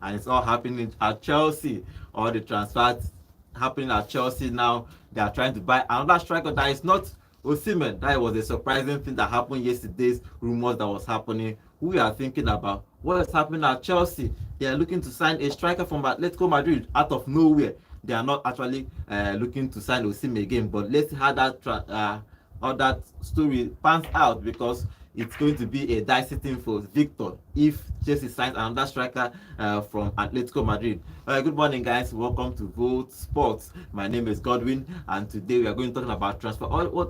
and it's all happening at Chelsea. All the transfers happening at Chelsea now. They are trying to buy another striker that is not Osimhen. That was a surprising thing that happened yesterday's rumors that was happening. Who we are thinking about what is happening at Chelsea? They are looking to sign a striker from Atletico Madrid out of nowhere. They are not actually looking to sign Osimhen again, but let's see how that story pans out, because it's going to be a dicey thing for Victor if Chelsea signs another striker from Atletico Madrid. Good morning, guys. Welcome to Volt Sports. My name is Godwin, and today we are going to talk about transfer,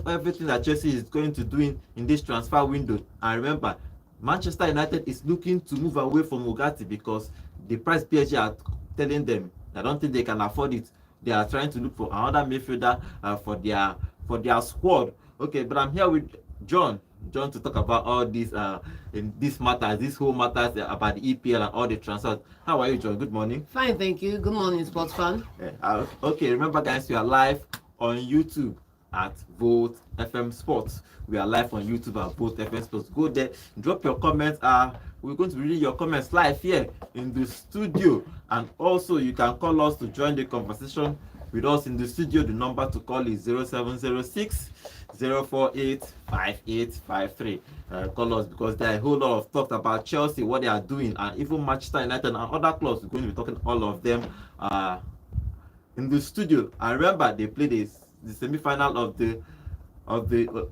everything that Chelsea is going to do in this transfer window. And remember, Manchester United is looking to move away from Ugarte because the price PSG are telling them I don't think they can afford it. They are trying to look for another midfielder for their squad. Okay, but I'm here with John to talk about all these in this matters, this whole matters about the EPL and all the transfers. How are you, John? Good morning. Fine, thank you. Good morning, sports fan. Okay, remember, guys, we are live on YouTube at Volt FM Sports. We are live on YouTube at Volt FM Sports. Go there, drop your comments. We're going to read your comments live here in the studio, and also you can call us to join the conversation with us in the studio. The number to call is 0706 048 5853. Call us, because there are a whole lot of talk about Chelsea, what they are doing, and even Manchester United and other clubs. We're going to be talking all of them in the studio. And remember, they played the semi-final of the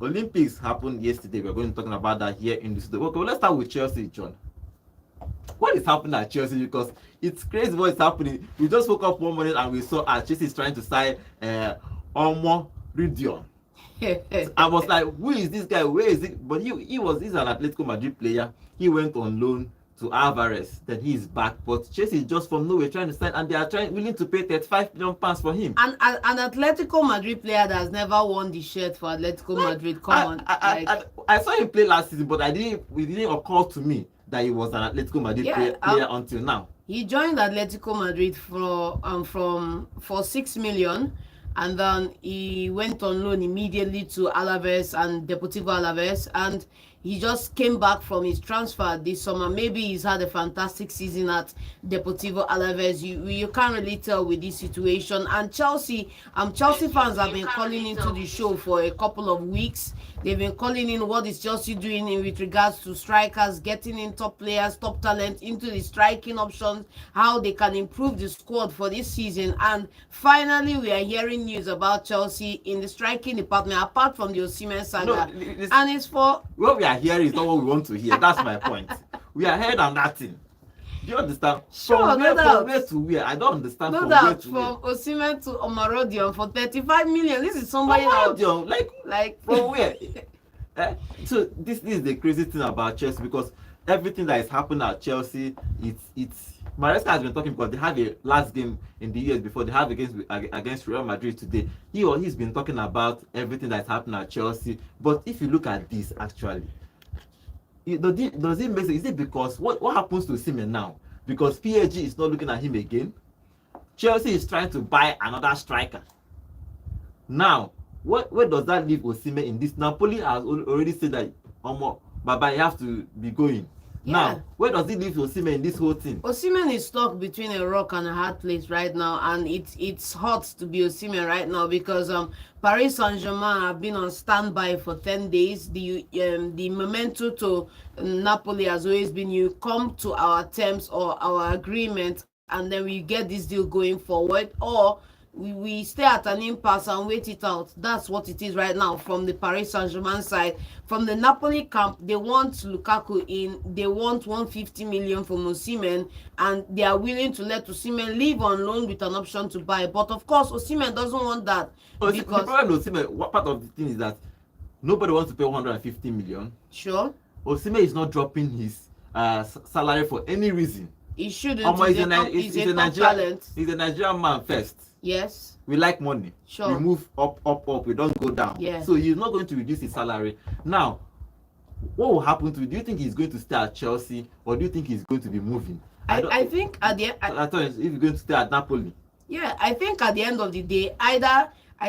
Olympics happened yesterday. We're going to be talking about that here in the studio. Okay, well, let's start with Chelsea, John. What is happening at Chelsea? Because it's crazy what is happening. We just woke up one morning and we saw Chelsea is trying to sign Omo Ridion. I was like, who is this guy? Where is it? But he's an Atletico Madrid player. He went on loan to Alvarez, then he is back. But Chelsea is just from nowhere trying to sign, and they are willing to pay £35 million for him. And an Atletico Madrid player that has never won the shirt for Atletico Madrid. Come on. I saw him play last season, but it didn't occur to me that he was an Atletico Madrid player until now. He joined Atletico Madrid for 6 million, and then he went on loan immediately to Alaves and Deportivo Alaves, and he just came back from his transfer this summer. Maybe he's had a fantastic season at Deportivo Alaves. You can't really tell with this situation. And Chelsea fans have been calling into the show for a couple of weeks. They've been calling in what is Chelsea doing with regards to strikers, getting in top players, top talent into the striking options, how they can improve the squad for this season. And finally, we are hearing news about Chelsea in the striking department, apart from the Osimhen saga. And it's for... What we are hearing is not what we want to hear. That's my point. We are heard on that thing. Do you understand? Sure, from where to where? I don't understand. No doubt. From Osimhen to Omarodion for 35 million. This is somebody Omarodion, like from where? So this is the crazy thing about Chelsea, because everything that is happening at Chelsea, it's Maresca has been talking, because they have a last game in the years before. They have against Real Madrid today. He's been talking about everything that's happening at Chelsea. But if you look at this, actually, does it make sense? Is it because what happens to Osimhen now? Because PSG is not looking at him again. Chelsea is trying to buy another striker. Now, where does that leave Osimhen in this? Napoli has already said that Baba, you have to be going. Yeah. Now, where does it leave Osimhen in this whole thing? Osimhen is stuck between a rock and a hard place right now, and it's hot to be Osimhen right now, because Paris Saint-Germain have been on standby for 10 days. The memento to Napoli has always been, you come to our terms or our agreement, and then we get this deal going forward, or we stay at an impasse and wait it out. That's what it is right now from the Paris Saint-Germain side. From the Napoli camp, they want Lukaku in. They want 150 million from Osimhen, and they are willing to let Osimhen leave on loan with an option to buy. But of course, Osimhen doesn't want that. Because the problem with Osimhen, what part of the thing is that nobody wants to pay 150 million. Sure. Osimhen is not dropping his salary for any reason. He shouldn't. He's a top talent. He's a Nigerian man first. Yes. We like money. Sure. We move up. We don't go down. Yeah. So he's not going to reduce his salary. Now, what will happen to? Do you think he's going to stay at Chelsea, or do you think he's going to be moving? I think at the end. I thought if he's going to stay at Napoli. Yeah, I think at the end of the day, I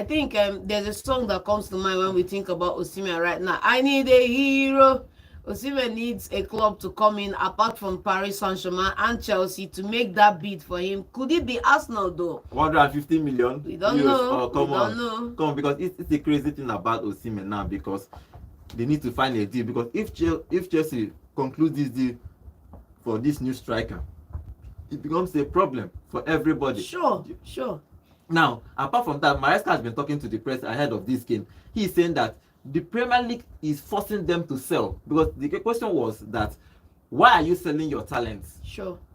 think there's a song that comes to mind when we think about Osimhen right now. I need a hero. Osimhen needs a club to come in apart from Paris Saint-Germain and Chelsea to make that bid for him. Could it be Arsenal though? 150 million. We don't know. Oh, come we on. don't know. Come on, because it's a crazy thing about Osimhen now, because they need to find a deal. Because if Chelsea conclude this deal for this new striker, it becomes a problem for everybody. Sure. Now, apart from that, Maresca has been talking to the press ahead of this game. He is saying that the Premier League is forcing them to sell, because the question was that why are you selling your talents,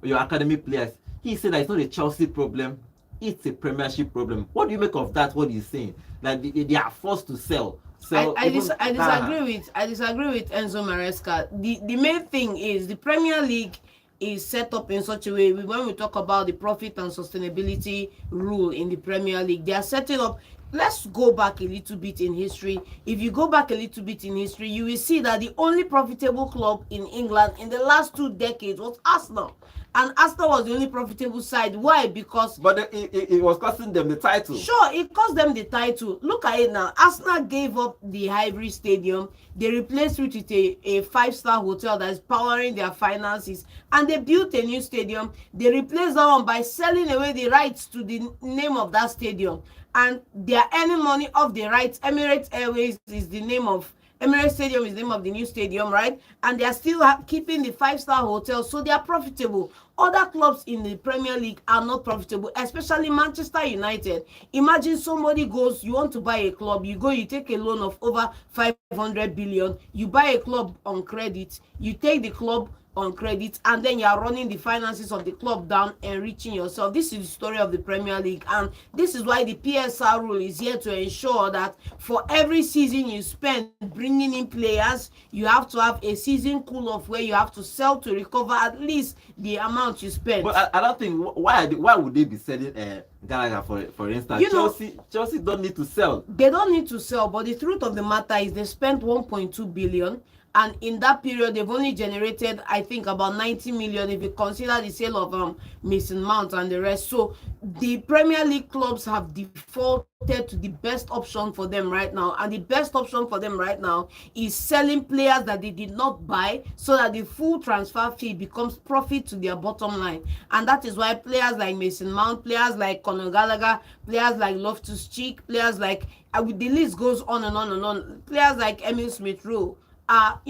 your academy players? He said that it's not a Chelsea problem, it's a Premiership problem. What do you make of that? What he's saying, that they are forced to sell? I disagree with Enzo Maresca. The main thing is the Premier League is set up in such a way. When we talk about the profit and sustainability rule in the Premier League, they are setting up. Let's go back a little bit in history. If you go back a little bit in history, you will see that the only profitable club in England in the last 2 decades was Arsenal. And Arsenal was the only profitable side. Why? Because... But it was costing them the title. Sure, it cost them the title. Look at it now. Arsenal gave up the Highbury Stadium. They replaced it with a 5-star hotel that is powering their finances. And they built a new stadium. They replaced that one by selling away the rights to the name of that stadium. And they are earning money off the rights. Emirates Airways is the name of... Emirates Stadium is the name of the new stadium, right? And they are still keeping the 5-star hotel, so they are profitable. Other clubs in the Premier League are not profitable, especially Manchester United. Imagine somebody goes, you want to buy a club, you go, you take a loan of over 500 billion, you buy a club on credit, you take the club on credit, and then you are running the finances of the club down, enriching yourself. This is the story of the Premier League, and this is why the PSR rule is here to ensure that for every season you spend bringing in players, you have to have a season cool-off where you have to sell to recover at least the amount you spend. But I don't think, why would they be selling Gallagher, for instance? Chelsea don't need to sell. They don't need to sell, but the truth of the matter is they spent 1.2 billion. And in that period, they've only generated, I think, about 90 million if you consider the sale of Mason Mount and the rest. So the Premier League clubs have defaulted to the best option for them right now. And the best option for them right now is selling players that they did not buy, so that the full transfer fee becomes profit to their bottom line. And that is why players like Mason Mount, players like Conor Gallagher, players like Loftus-Cheek, players like, the list goes on and on and on, players like Emil Smith-Rowe are,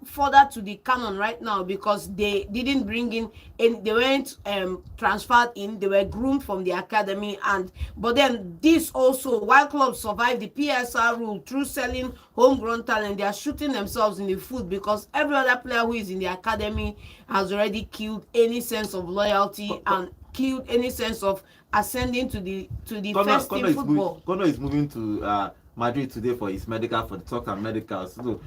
further to the canon right now, because they didn't bring in, and they weren't transferred in, they were groomed from the academy. But then this also, while clubs survive the PSR rule through selling homegrown talent, they are shooting themselves in the foot, because every other player who is in the academy has already killed any sense of loyalty and killed any sense of ascending to the first team football. Conor is moving to Madrid today for his medical, for the talk and medicals. So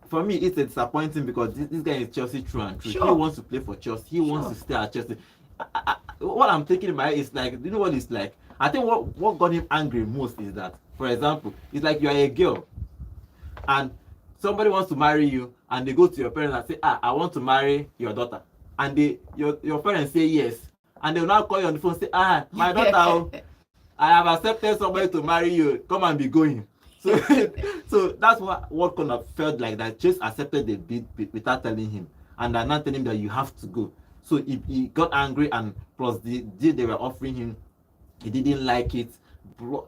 for me it's disappointing, because this guy is Chelsea through and through. Sure. He wants to play for Chelsea. He wants to stay at Chelsea. What I'm thinking in my head is like, you know what it's like? I think what got him angry most is that, for example, it's like you are a girl and somebody wants to marry you, and they go to your parents and say, I want to marry your daughter, and your parents say yes, and they will now call you on the phone and say, my daughter, I have accepted somebody to marry you, come and be going. So that's what kind of felt like, that Chase accepted the bid without telling him, and they're not telling him that you have to go. So he got angry, and plus the deal they were offering him, he didn't like it.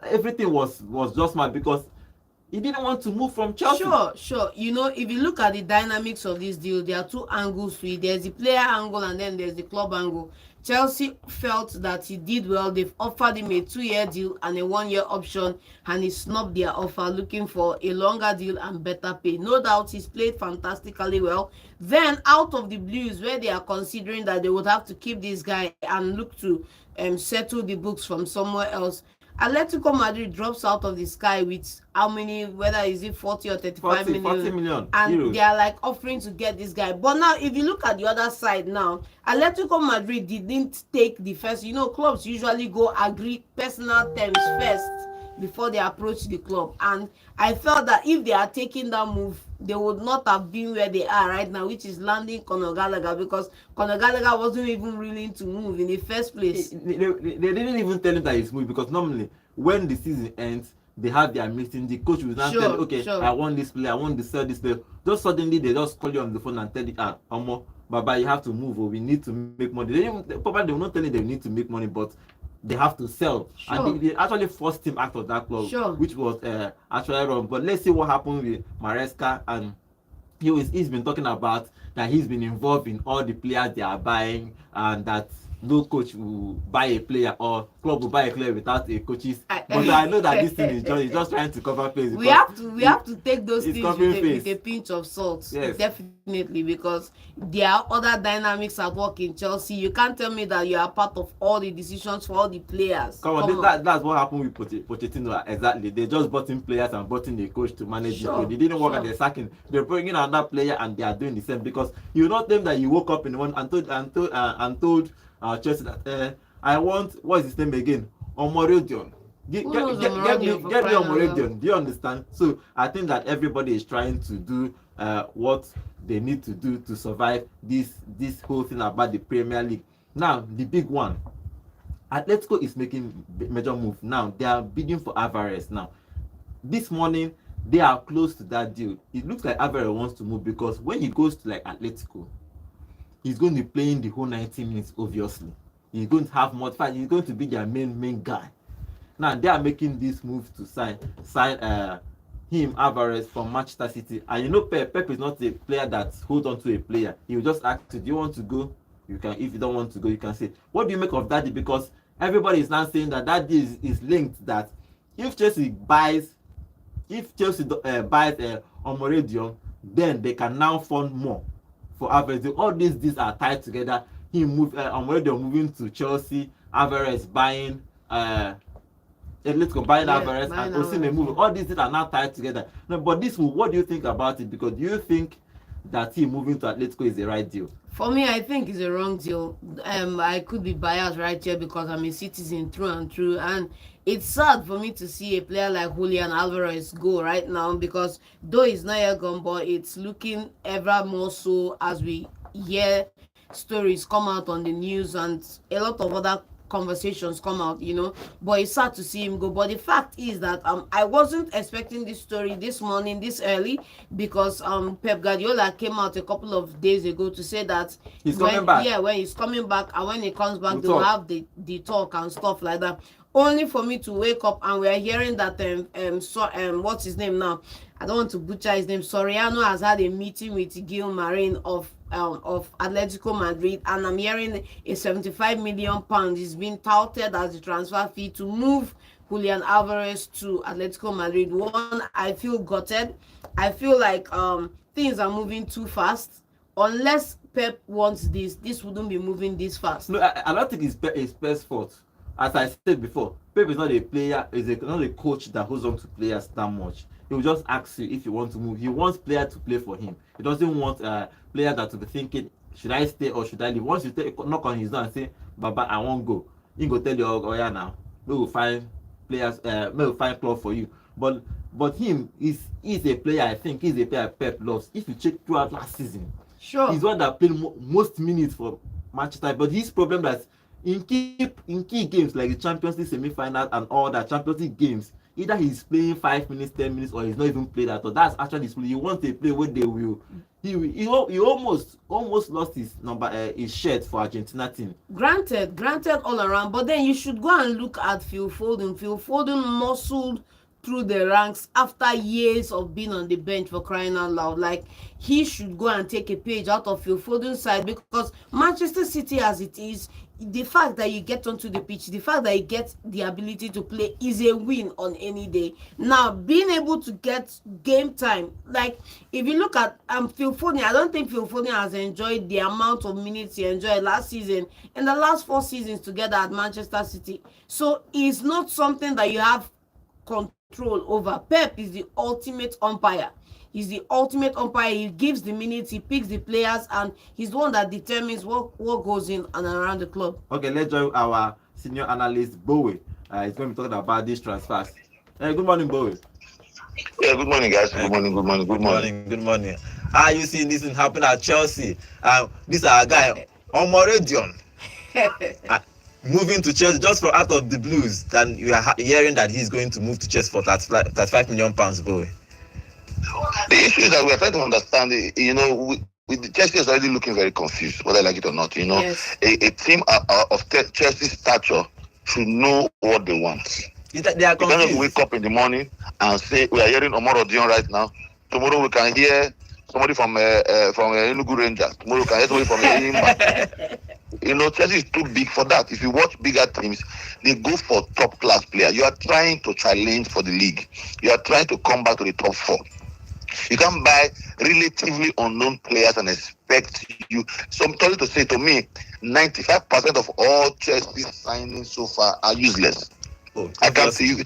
Everything was just mad, because he didn't want to move from Chelsea. Sure. If you look at the dynamics of this deal, there are 2 angles to it. There's the player angle, and then there's the club angle. Chelsea felt that he did well. They've offered him a 2-year deal and a 1-year option, and he snubbed their offer, looking for a longer deal and better pay. No doubt he's played fantastically well. Then out of the blues, where they are considering that they would have to keep this guy and look to settle the books from somewhere else, Atletico Madrid drops out of the sky with how many, whether is it 40 or 35 million, 40 million and euros. They are like offering to get this guy. But now, if you look at the other side now, Atletico Madrid didn't take the first. Clubs usually go agree personal terms first before they approach the club. And I felt that if they are taking that move, they would not have been where they are right now, which is landing Conor Gallagher, because Conor Gallagher wasn't even willing to move in the first place. They didn't even tell him that he's moving, because normally when the season ends, they have their meeting, the coach will now Sure, tell you, okay, sure. I want this player, I want to sell this player. Just suddenly they just call you on the phone and tell you, Omo, Baba, you have to move, or we need to make money. Probably they will not tell you they need to make money, but they have to sell. Sure. And they actually forced him out of that club, Sure. which was actually wrong. But let's see what happened with Maresca. And he's been talking about that he's been involved in all the players they are buying, and that no coach will buy a player or club will buy a player without a coach's. But I know that this thing is just trying to cover face. We have to take those things with a pinch of salt. Yes. Definitely, because there are other dynamics at work in Chelsea. You can't tell me that you are part of all the decisions for all the players. Come on. That's what happened with Pochettino. Exactly. They just bought in players and bought in a coach to manage it. They didn't work at the sacking. They're bringing another player and they are doing the same, because you not them that you woke up in the morning and told Chelsea that I want, what is his name again? Omorodion. Get me Omorodion. Do you understand? So I think that everybody is trying to do what they need to do to survive this whole thing about the Premier League. Now the big one, Atletico is making major move. Now they are bidding for Alvarez. Now this morning they are close to that deal. It looks like Alvarez wants to move, because when he goes to like Atletico, he's going to be playing the whole 90 minutes, obviously. He's going to have more fun. He's going to be their main guy. Now, they are making this move to sign him, Alvarez, from Manchester City. And you know, Pep is not a player that holds on to a player. He will just ask you, do you want to go? You can. If you don't want to go, you can say, what do you make of that deal? Because everybody is now saying that deal is linked, that if Chelsea buys Omorodion, then they can now fund more for Alvarez. All these are tied together. He Omorodion moving to Chelsea, Alvarez buying Atletico buying Alvarez, and Osimhen moving. All these things are now tied together. No, but this move, what do you think about it? Because do you think that he moving to Atletico is the right deal? For me, I think it's a wrong deal. I could be biased right here because I'm a citizen through and through, and it's sad for me to see a player like Julian Alvarez go right now, because though he's not yet gone, but it's looking ever more so as we hear stories come out on the news and a lot of other conversations come out, but it's sad to see him go. But the fact is that I wasn't expecting this story this morning this early, because Pep Guardiola came out a couple of days ago to say that he's coming back. Yeah, when he's coming back, and when he comes back, they'll have the talk and stuff like that. Only for me to wake up and we're hearing that what's his name now? I don't want to butcher his name. Soriano has had a meeting with Gil Marin of Atletico Madrid, and I'm hearing a 75 million pounds is being touted as the transfer fee to move Julian Alvarez to Atletico Madrid. One, I feel gutted. I feel like things are moving too fast. Unless Pep wants this wouldn't be moving this fast. No, I don't think it's Pep's fault. As I said before, Pep is not a player, not a coach that holds on to players that much. He will just ask you if you want to move. He wants players to play for him. He doesn't want players that will be thinking, should I stay or should I leave? Once you knock on his door and say, Baba, I won't go, he go tell you, oh yeah, now we will find players, we will find club for you. But him is a player. I think he's a player Pep loves. If you check throughout last season, sure, he's one that played most minutes for Manchester. But his problem that in key games like the Champions League semi-final and all that Champions League games, either he's playing 5 minutes, 10 minutes, or he's not even played at all. That's actually his play. You want a play where they will. He almost lost his his shirt for Argentina team. Granted all around, but then you should go and look at Phil Foden. Phil Foden muscled through the ranks after years of being on the bench, for crying out loud. Like, he should go and take a page out of Phil Foden's side, because Manchester City as it is, the fact that you get onto the pitch, the fact that you get the ability to play is a win on any day. Now, being able to get game time, like if you look at Phil Foden, I don't think Phil Foden has enjoyed the amount of minutes he enjoyed last season and the last 4 seasons together at Manchester City. So it's not something that you have control over. Pep is the ultimate umpire. He's the ultimate umpire. He gives the minutes, he picks the players, and he's the one that determines what goes in and around the club. Okay, let's join our senior analyst, Bowie. He's going to be talking about these transfers. Good morning, Bowie. Yeah, good morning, guys. Good morning. How are you seeing this happen at Chelsea? This our guy, Omorodion. moving to Chelsea just for out of the blues, then you are hearing that he's going to move to Chelsea for 35 million pounds, boy. The issue is that we are trying to understand, with the Chelsea is already looking very confused, whether I like it or not. Yes. A team of Chelsea's stature should know what they want. They are You confused. cannot wake up in the morning and say, we are hearing Omar Dion right now. Tomorrow we can hear somebody from Enugu Rangers. Tomorrow we can hear somebody from Enyimba. Chelsea is too big for that. If you watch bigger teams, they go for top class players. You are trying to challenge for the league. You are trying to come back to the top four. You can buy relatively unknown players and expect you. So I'm sorry to say, to me, 95% of all Chelsea signings so far are useless. Oh, I can't see you.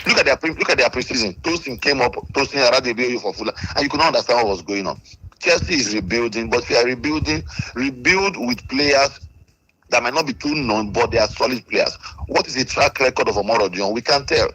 Look at their preseason. Tosin came up, Tosin Aradebiyo for Fulham, and you could not understand what was going on. Chelsea is rebuilding, but if you are rebuild with players that might not be too known, but they are solid players. What is the track record of Omar Dion? We can't tell.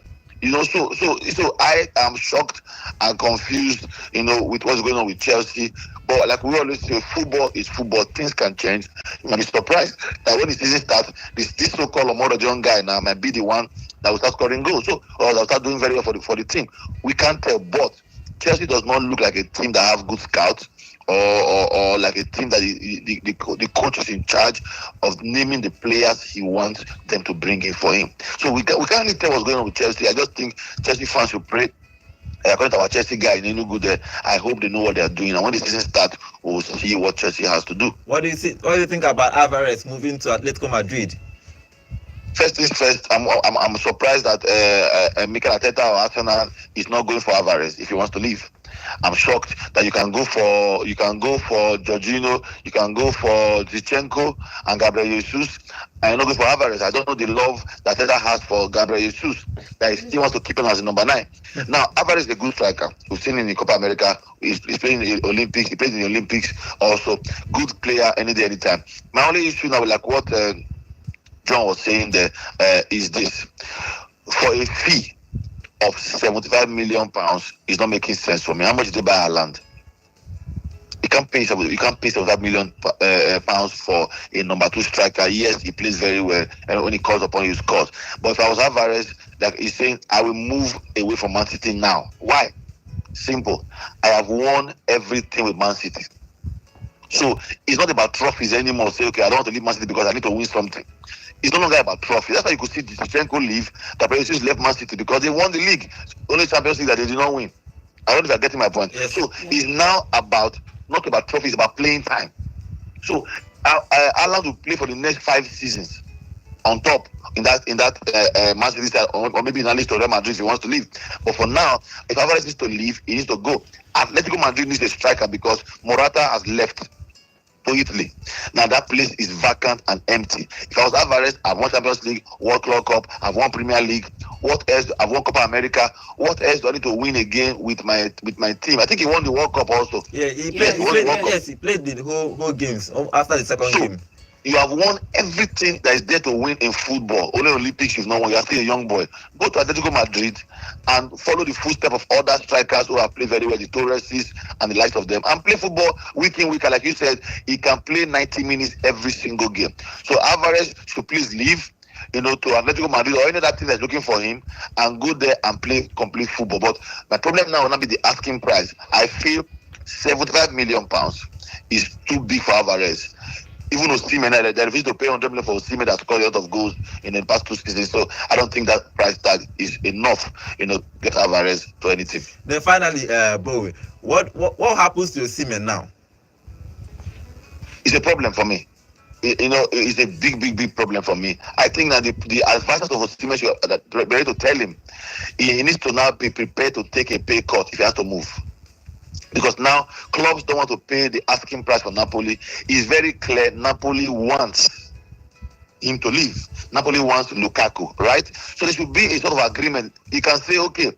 So I am shocked and confused, with what's going on with Chelsea. But like we always say, football is football. Things can change. You might be surprised that when the season starts, this so-called Omar Dion guy now might be the one that will start scoring goals. Or that will start doing very well for the team. We can't tell. But Chelsea does not look like a team that have good scouts. Or like a team that the coach is in charge of naming the players he wants them to bring in for him. So we can't really tell what's going on with Chelsea. I just think Chelsea fans should pray. According to our Chelsea guy in Enugu there, I hope they know what they are doing. And when the season starts, we'll see what Chelsea has to do. What do you think about Alvarez moving to Atletico Madrid? First things first, I'm surprised that Mikel Arteta or Arsenal is not going for Alvarez if he wants to leave. I'm shocked that you can go for Jorginho, you can go for Zinchenko and Gabriel Jesus, and you're not going for Alvarez. I don't know the love that Arteta has for Gabriel Jesus, that he still wants to keep him as a number 9. Now, Alvarez is a good striker. We've seen him in the Copa America. He's playing in the Olympics. He plays in the Olympics also. Good player any day, anytime. My only issue now, like what John was saying there, is this. For a fee of £75 million is not making sense for me. How much did they buy our land? You can't pay £75 million pounds for a number 2 striker. Yes, he plays very well, and when he calls upon you, he scores. But if I was Alvarez, like he's saying, I will move away from Man City now. Why? Simple. I have won everything with Man City. So it's not about trophies anymore. Say, okay, I don't want to leave Man City because I need to win something. It's no longer about trophy. That's why you could see Zinchenko leave. Gabriel Jesus left Man City because they won the league. Only Champions League that they did not win. I don't know if you're getting my point. Yes. So it's now not about trophies, about playing time. So I allow to play for the next 5 seasons on top in that Man City side, or maybe in at least to Real Madrid if he wants to leave. But for now, if Alvarez needs to leave, he needs to go. Atletico Madrid needs a striker because Morata has left to Italy. Now that place is vacant and empty. If I was Alvarez, I've won Champions League, World Cup, I've won Premier League. What else? I've won Copa America. What else do I need to win again with my team? I think he won the World Cup also. Yeah, he played the whole games after the second game. You have won everything that is there to win in football. Only Olympics you've not won. You are still a young boy. Go to Atletico Madrid and follow the footsteps of other strikers who have played very well, the Torreses and the likes of them, and play football week in, week out. Like you said, he can play 90 minutes every single game. So Alvarez should please leave, to Atletico Madrid or any other team that's looking for him and go there and play complete football. But my problem now will not be the asking price. I feel £75 million is too big for Alvarez. Even Osimhen, they refuse to pay 100 million for Osimhen that scored a lot of goals in the past 2 seasons. So I don't think that price tag is enough, get Alvarez to any team. Then finally, Bowie, what happens to Osimhen now? It's a problem for me. It's a big problem for me. I think that the advisors of Osimhen should be ready to tell him he needs to now be prepared to take a pay cut if he has to move. Because now clubs don't want to pay the asking price for Napoli. It's very clear Napoli wants him to leave. Napoli wants Lukaku, right? So there should be a sort of agreement. He can say, okay,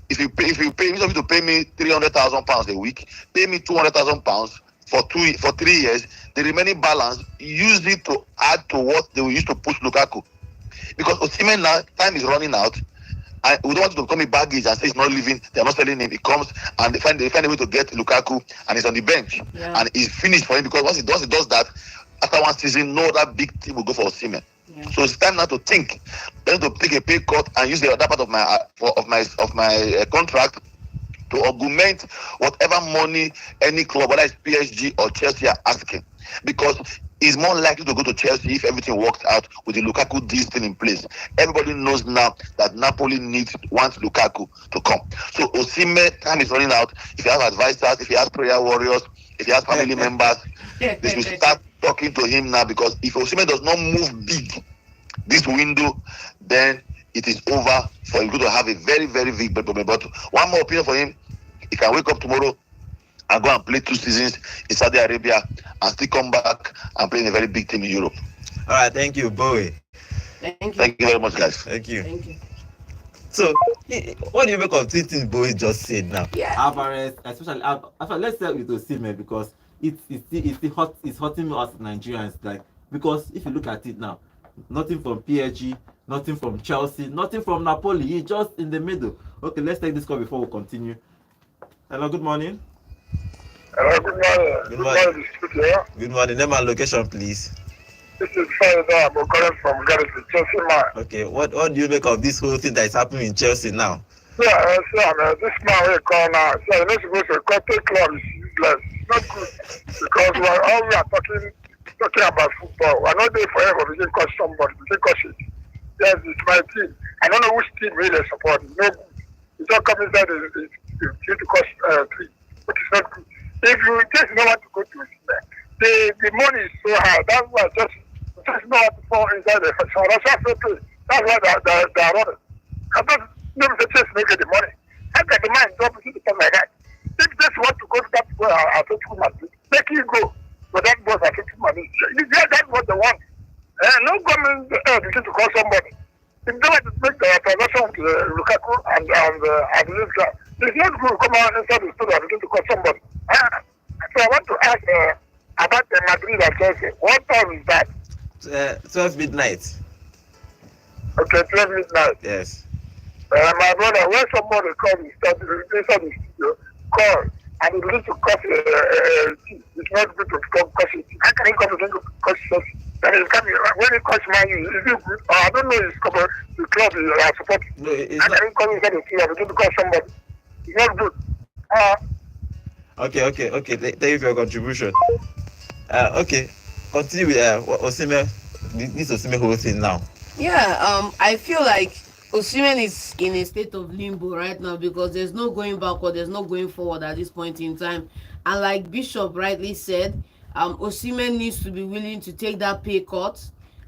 if you pay me to pay me £300,000 a week, pay me £200,000 for 3 years. The remaining balance, use it to add to what they will use to push Lukaku. Because Osimhen now, time is running out. And we don't want to become a baggage and say he's not leaving, they're not selling him. He comes and they find a way to get Lukaku and he's on the bench. Yeah. And he's finished for him because once he does that, after one season, no other big team will go for Osimhen. Yeah. So it's time now to think. Then to take a pay cut and use the other part of my contract to augment whatever money any club, whether it's PSG or Chelsea, are asking, because he's more likely to go to Chelsea if everything works out with the Lukaku deal still in place. Everybody knows now that Napoli wants Lukaku to come. So Osimhen, time is running out. If he has advisors, if he has prayer warriors, if he has family members, they should start talking to him now, because if Osimhen does not move big this window, then it is over for him to have a very, very big problem. But one more opinion for him: he can wake up tomorrow and go and play 2 seasons in Saudi Arabia and still come back and play in a very big team in Europe. All right, thank you, Bowie. Thank you. Thank you very much, guys. Thank you. Thank you. So, what do you make of things Bowie just said now? Yeah. Alvarez, especially let's start with Osimhen, because it's hurting us Nigerians. Like, because if you look at it now, nothing from PSG, nothing from Chelsea, nothing from Napoli. He's just in the middle. Okay, let's take this call before we continue. Hello, good morning. Hello, good morning. Good morning. Studio. Good morning. Name and location, please. This is Friday. I'm calling from Gareth, Chelsea, man. Okay, what do you make of this whole thing that is happening in Chelsea now? Yeah, this man we call now. So you're not supposed to cut the club is useless. It's not good, because we are talking about football. We're not there forever. We can coach somebody. We can coach it. Yes, it's my team. I don't know which team really support. It's no good. It's all coming inside. You need to cost 3, but it's not good. If you just know what to go to, the money is so high. That's why just know what to fall inside the financial play. That's why they are running. I don't know if the chase make the money. How can the man drop into something like that? If they just want to go to that boy at Madrid, make you go. But that boy at Madrid, that's what they want. No government begin to call somebody. If they want to make the transaction with Lukaku and this guy, it's not good to come out inside the studio and begin to call somebody. So I want to ask about the Madrid and Chelsea. What time is that? 12 midnight. Okay, 12 midnight. Yes. My brother, when somebody comes inside the studio, call and he needs to cost it's not good to come cost it. How can he come and cost Chelsea? When he costs money, is it good? I don't know if the club is supporting. No, it's How not. can he come inside the studio and begin to cost somebody? It's not good. Okay. Thank you for your contribution. Okay, continue with Osimhen. This Osimhen whole thing now. Yeah, I feel like Osimhen is in a state of limbo right now, because there's no going backward, there's no going forward at this point in time. And like Bishop rightly said, Osimhen needs to be willing to take that pay cut,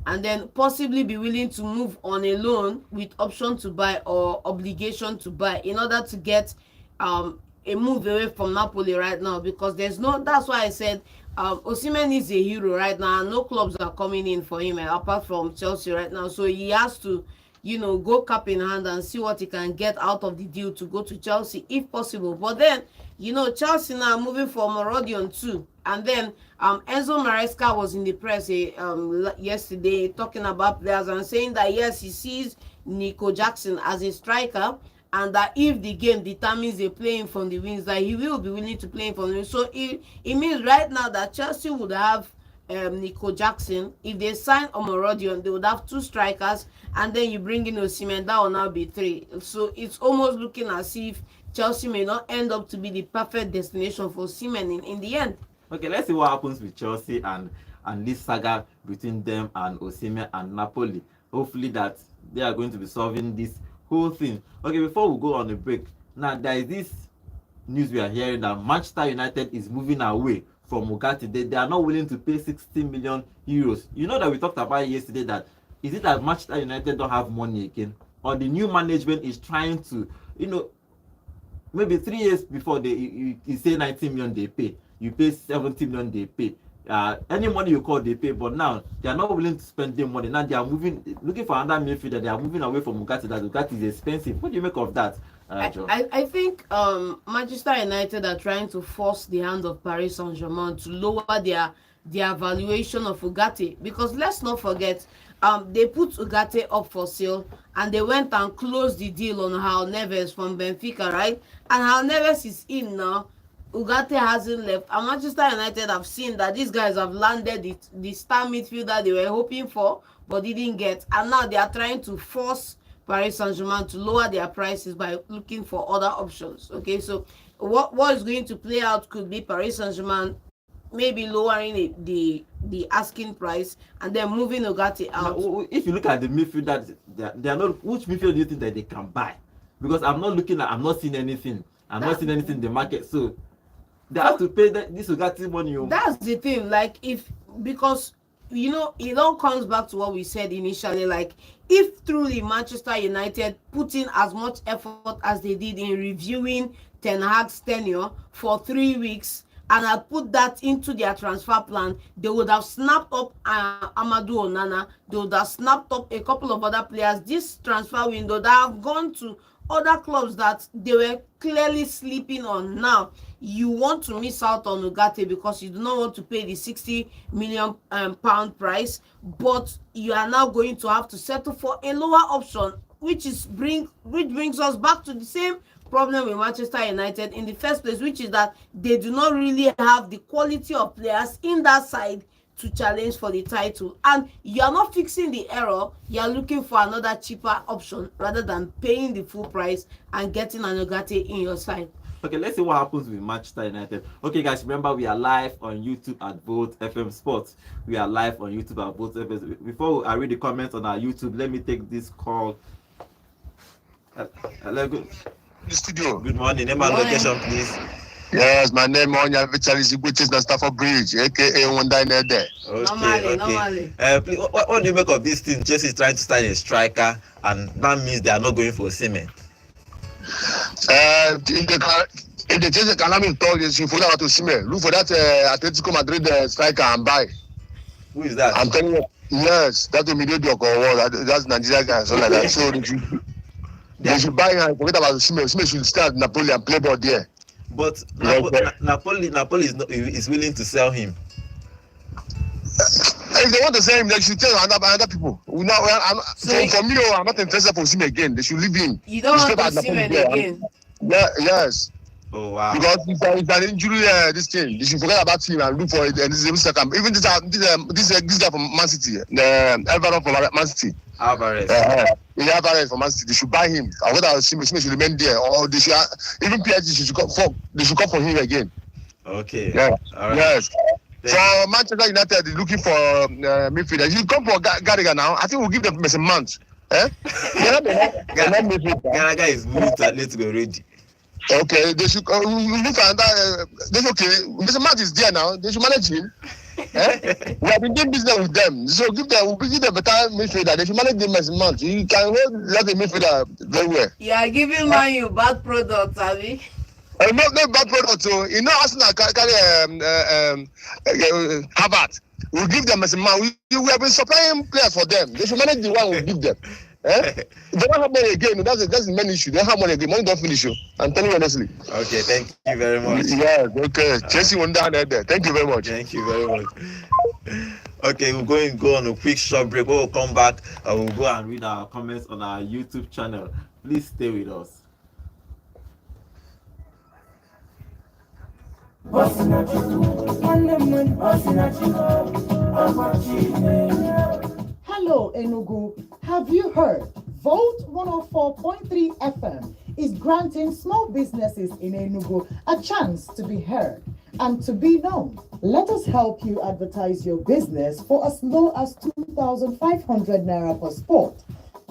and then possibly be willing to move on a loan with option to buy or obligation to buy, in order to get a move away from Napoli right now, because that's why I said Osimhen is a hero right now, and no clubs are coming in for him apart from Chelsea right now. So he has to, go cap in hand and see what he can get out of the deal to go to Chelsea if possible. But then, Chelsea now moving for Morodion too. And then Enzo Maresca was in the press yesterday talking about players and saying that yes, he sees Nico Jackson as a striker, and that if the game determines the playing from the wings, that he will be willing to play from the wings. So it means right now that Chelsea would have Nico Jackson. If they sign Omorodion, they would have 2 strikers, and then you bring in Osimhen, that will now be 3. So it's almost looking as if Chelsea may not end up to be the perfect destination for Osimhen in the end. Okay, let's see what happens with Chelsea and this saga between them and Osimhen and Napoli. Hopefully that they are going to be solving this whole thing. Okay, before we go on a break, now there is this news we are hearing that Manchester United is moving away from Ugarte. They are not willing to pay 60 million euros. You know that we talked about yesterday, that is it that Manchester United don't have money again, or the new management is trying to, maybe 3 years before you say 90 million they pay, you pay 70 million they pay. Any money you call they pay, but now they are not willing to spend their money. Now they are looking for another midfielder. They are moving away from Ugarte. That Ugarte is expensive. What do you make of that, John? I think Manchester United are trying to force the hand of Paris Saint-Germain to lower their valuation of Ugarte, because let's not forget, they put Ugarte up for sale and they went and closed the deal on Raul Neves from Benfica, right? And Raul Neves is in now. Ugarte hasn't left, and Manchester United have seen that these guys have landed the star midfielder they were hoping for but didn't get, and now they are trying to force Paris Saint-Germain to lower their prices by looking for other options. Okay, so what is going to play out could be Paris Saint-Germain maybe lowering the asking price and then moving Ugarte out. Now, if you look at the midfield, they are not. Which midfield do you think that they can buy? Because I'm not seeing anything. I'm not seeing anything in the market. So they have to pay this Ugarte money. That's the thing. Like, because it all comes back to what we said initially. Like, if truly Manchester United put in as much effort as they did in reviewing Ten Hag's tenure for 3 weeks and had put that into their transfer plan, they would have snapped up Amadou Onana. They would have snapped up a couple of other players this transfer window that have gone to other clubs that they were clearly sleeping on. Now, you want to miss out on Ugarte because you do not want to pay the 60 million pound price, but you are now going to have to settle for a lower option, which brings us back to the same problem with Manchester United in the first place, which is that they do not really have the quality of players in that side to challenge for the title, and you are not fixing the error. You are looking for another cheaper option rather than paying the full price and getting an Ugarte in your side. Okay, let's see what happens with Manchester United. Okay, guys, remember we are live on YouTube at Volt FM Sports. We are live on YouTube at Volt FM. Before I read the comments on our YouTube, let me take this call. Hello, The studio. good morning. Name and location, please. Yes, my name is Vitalis Iguitis na Stafford Bridge, aka Wonder there. Normally. Please, what do you make of this thing? Chelsea is trying to sign a striker, and that means they are not going for Osimhen. If the Chelsea can have him talk, they should forget about Osimhen. Look for that Atletico Madrid striker and buy. Who is that? I'm telling you, yes, that's the mediocre or that's Nigeria guy, something like that. So they should buy him and forget about Osimhen. Osimhen should start Napoli and play ball there. But Napoli is willing to sell him. If they want to sell him, they should tell other people. For me, I'm not interested for Osimhen again. They should leave him. You don't want to see him again. Yes. Oh wow. Because it's an injury. This thing, they should forget about him and look for it. And this is even this guy from Man City, Alvaro from Man City. Alvarez. Alvarez from Man City. They should buy him. I would have Osimhen should remain there, or they should even PSG should come for. They should come for him again. Okay. Yeah. All right. Yes. For Manchester United, they're looking for midfielder. You come for Gallagher now. I think we'll give them a month. Gallagher is moving to Atletico already. Okay, they should look for another. That's okay. Mr. Matt is there now. They should manage him. We have been doing business with them, so we'll give them better midfielder. They should manage them as a month. You can hold that midfielder very well. You are giving Man U bad products, Abby. No bad product. So Arsenal carry Harvard. We'll give them as a man. We have been supplying players for them. They should manage the one we give them. They don't have money again. That's the main issue. They don't have money again. Money don't finish you. I'm telling you honestly. Okay, thank you very much. Yes, okay. Chelsea won down there. Thank you very much. Thank you very much. Okay, we're going to go on a quick short break. We'll come back and we'll go and read our comments on our YouTube channel. Please stay with us. Hello, Enugu. Have you heard? Volt 104.3 FM is granting small businesses in Enugu a chance to be heard and to be known. Let us help you advertise your business for as low as 2,500 naira per spot.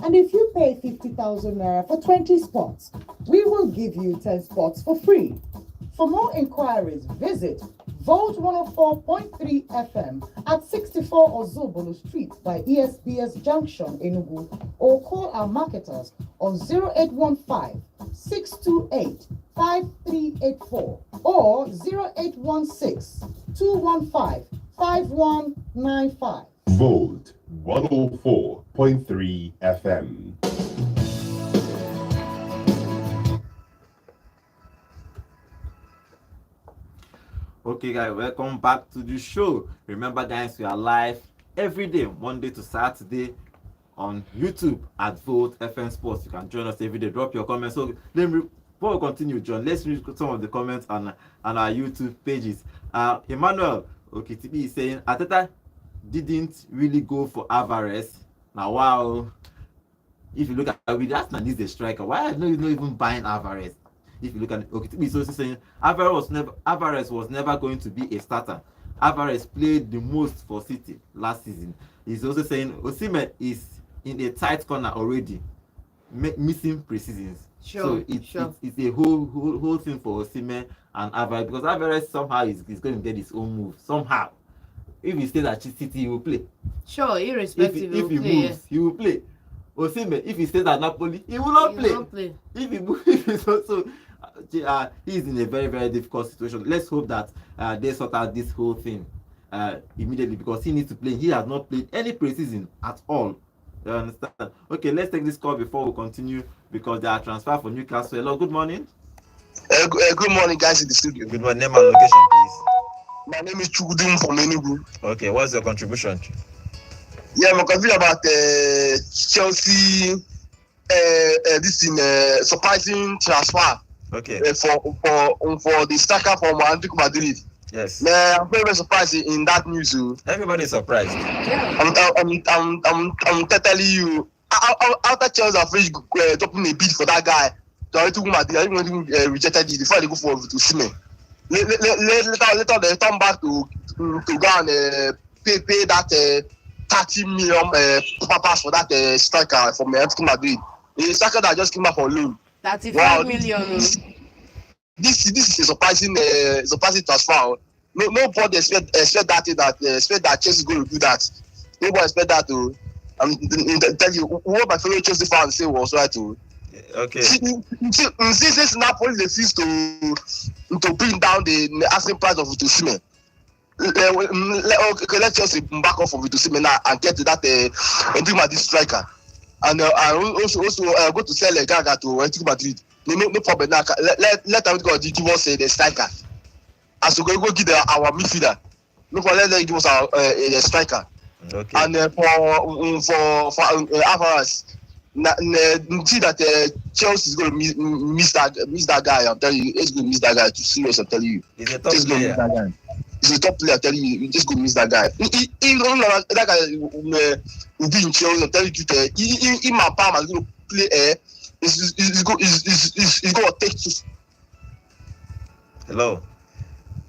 And if you pay 50,000 naira for 20 spots, we will give you 10 spots for free. For more inquiries, visit Volt 104.3 FM at 64 Ozubulu Street by ESBS Junction, Enugu, or call our marketers on 0815 628 5384 or 0816 215 5195. Volt 104.3 FM. Okay, guys, welcome back to the show. Remember, guys, we are live every day, Monday to Saturday, on YouTube at Volt FM Sports. You can join us every day. Drop your comments. So let me Before we continue, John, let's read some of the comments on our YouTube pages. Emmanuel Okitibi is saying Arteta didn't really go for Alvarez. Now, wow. If you look at it, Arsenal needs a striker. Why are you not even buying Alvarez? If you look at it, Okitibi is also saying Alvarez was never going to be a starter. Alvarez played the most for City last season. He's also saying Osimhen is in a tight corner already, missing pre-seasons. Sure, so it's a whole thing for Osimhen and Alvarez, because Alvarez somehow is going to get his own move somehow. If he stays at City, he will play. Sure, irrespective. If he moves, he will play. Osimhen, if he stays at Napoli, he will not play. If he moves, he's in a very, very difficult situation. Let's hope that they sort out this whole thing immediately, because he needs to play. He has not played any preseason at all. You understand? Okay, let's take this call before we continue, because there are transfer for Newcastle. Hello, good morning. Good morning, guys in the studio. Good morning. Name and location, please. My name is Chukudum from Enugu. Okay, what's your contribution? Yeah, I'm confused about Chelsea. This in surprising transfer. Okay. For the striker from Atletico Madrid. Yes. I'm very, very surprised in that news. Everybody is surprised. I'm telling you, after Chelsea have finished dropping a bid for that guy, the Atletico Madrid, I even rejected it before they go for Osimhen. Later they come back to go and pay that 30 million pass for that striker from Atletico Madrid. The striker that just came back for loan. 35 million. This is a surprising transfer. Nobody expect that Chelsea is going to do that. Nobody expect that to. I'm tell you what my fellow Chelsea fans say was right to. Okay. Since Napoli refused to bring down the asking price of Osimhen, let Chelsea back off of Osimhen now and get to that Madrid striker, and also go to sell Gaga to Atletico Madrid. No problem now. Let them go give us the striker. As we go give our midfielder. No problem. Let them give us our striker. Okay. And for Alvarez, see that Chelsea is going to miss that guy. I'm telling you, he's going to miss that guy. Too serious, I'm telling you. He's a top player. He's a top player. I'm telling you, he's just going to miss that guy. That guy will be in Chelsea. I'm telling you, in my palm, I'm going to play. He's going to take. Hello.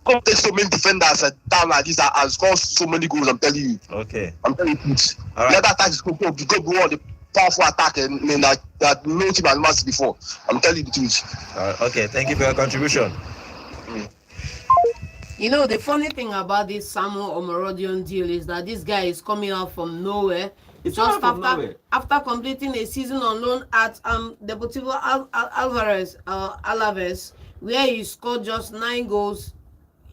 Going to take so many defenders down like this and score so many goals. I'm telling you. Okay. I'm telling you. All right. Let that attack go beyond the powerful attack that no team has matched before. I'm telling you the truth. Okay, thank you for your contribution. You know, the funny thing about this Samuel Omorodion deal is that this guy is coming out from nowhere. It's just nowhere. after completing a season on loan at Deportivo Alaves, where he scored just 9 goals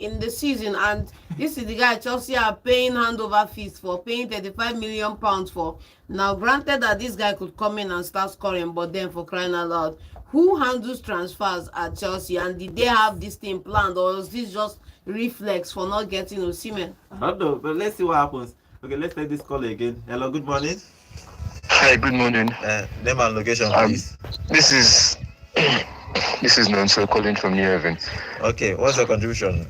in the season, and this is the guy Chelsea are paying handover fees for, paying 35 million pounds for. Now, granted that this guy could come in and start scoring, but then for crying out loud, who handles transfers at Chelsea, and did they have this thing planned, or is this just reflex for not getting Osimhen? I don't know, but let's see what happens. Okay, let's take this call again. Hello, good morning. Hi, good morning. Name and location, please. This is Nonso calling from New Haven. Okay, what's your contribution?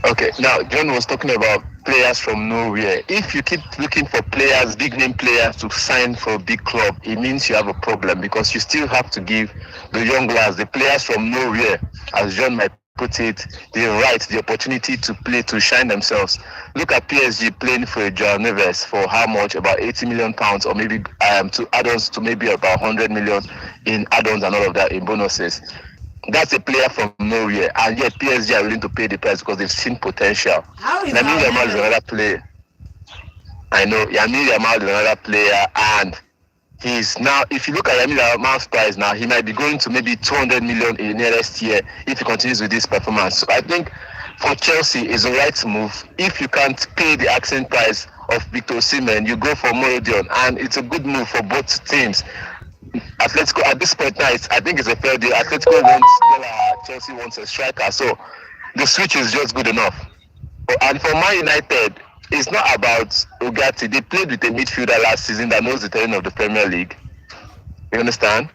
Okay, now John was talking about players from nowhere. If you keep looking for players, big name players to sign for a big club, it means you have a problem, because you still have to give the young lads, the players from nowhere, as John might put it, the opportunity to play, to shine themselves. Look at PSG playing for Joao Neves for how much? About 80 million pounds, or maybe to add-ons to maybe about 100 million in add-ons and all of that in bonuses. That's a player from nowhere, and yet PSG are willing to pay the price because they've seen potential. Lamine Yamal is another player. I know Lamine Yamal is another player, and he's now, if you look at Lamine Yamal's price now, he might be going to maybe 200 million in the nearest year if he continues with this performance. So I think for Chelsea is the right move. If you can't pay the asking price of Victor Osimhen, you go for Morodion, and it's a good move for both teams. Atletico at this point now, I think it's a fair deal. Atletico wants Chelsea wants a striker, so the switch is just good enough. And for Man United, it's not about Ugarte. They played with a midfielder last season that knows the terrain of the Premier League. You understand?